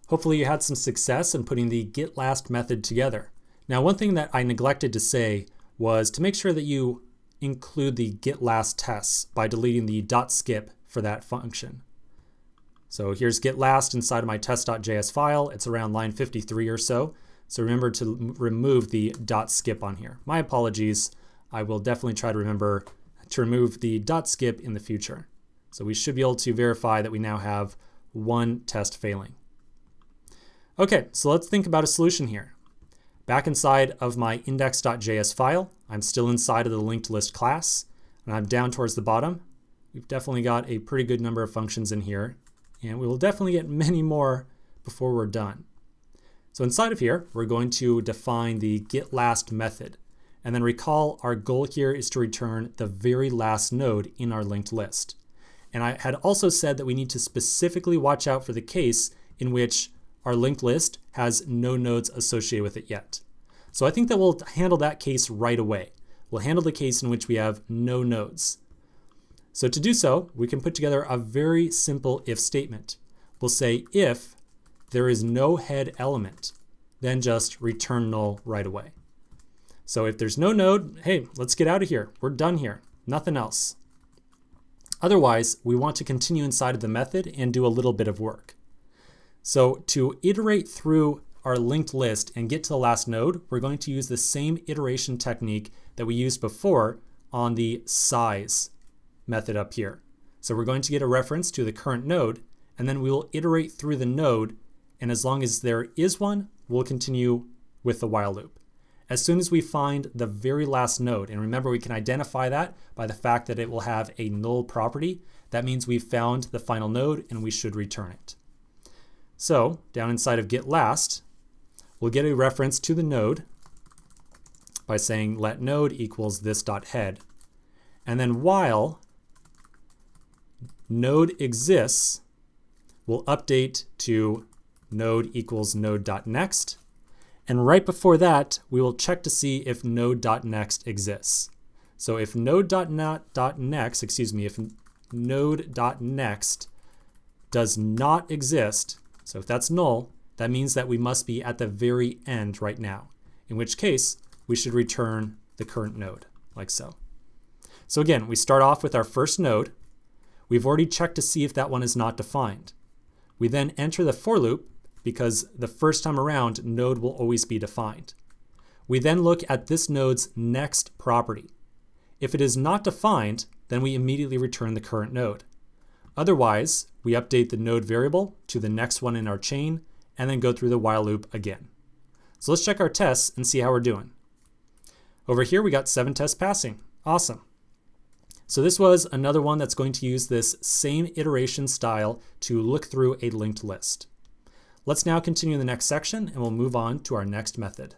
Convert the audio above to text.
Hopefully you had some success in putting the getLast method together. Now, one thing that I neglected to say was to make sure that you include the getLast tests by deleting the .skip for that function. So here's getLast inside of my test.js file. It's around line 53 or so. So remember to remove the .skip on here. My apologies. I will definitely try to remember to remove the .skip in the future. So we should be able to verify that we now have one test failing. Okay, so let's think about a solution here. Back inside of my index.js file, I'm still inside of the linked list class, and I'm down towards the bottom. We've definitely got a pretty good number of functions in here, and we will definitely get many more before we're done. So inside of here, we're going to define the getLast method, and then recall our goal here is to return the very last node in our linked list. And I had also said that we need to specifically watch out for the case in which our linked list has no nodes associated with it yet. So I think that we'll handle that case right away. We'll handle the case in which we have no nodes. So to do so, we can put together a very simple if statement. We'll say if there is no head element, then just return null right away. So if there's no node, hey, let's get out of here. We're done here. Nothing else. Otherwise, we want to continue inside of the method and do a little bit of work. So to iterate through our linked list and get to the last node, we're going to use the same iteration technique that we used before on the size method up here. So we're going to get a reference to the current node, and then we will iterate through the node, and as long as there is one, we'll continue with the while loop. As soon as we find the very last node, and remember we can identify that by the fact that it will have a null property, that means we've found the final node and we should return it. So down inside of getLast, we'll get a reference to the node by saying let node equals this.head. And then while node exists, we'll update to node equals node.next. And right before that, we will check to see if node.next exists. So if node.next, if node.next does not exist, so if that's null, that means that we must be at the very end right now, in which case we should return the current node, like so. So again, we start off with our first node. We've already checked to see if that one is not defined. We then enter the for loop, because the first time around, node will always be defined. We then look at this node's next property. If it is not defined, then we immediately return the current node. Otherwise, we update the node variable to the next one in our chain, and then go through the while loop again. So let's check our tests and see how we're doing. Over here, we got 7 tests passing. Awesome. So this was another one that's going to use this same iteration style to look through a linked list. Let's now continue in the next section and we'll move on to our next method.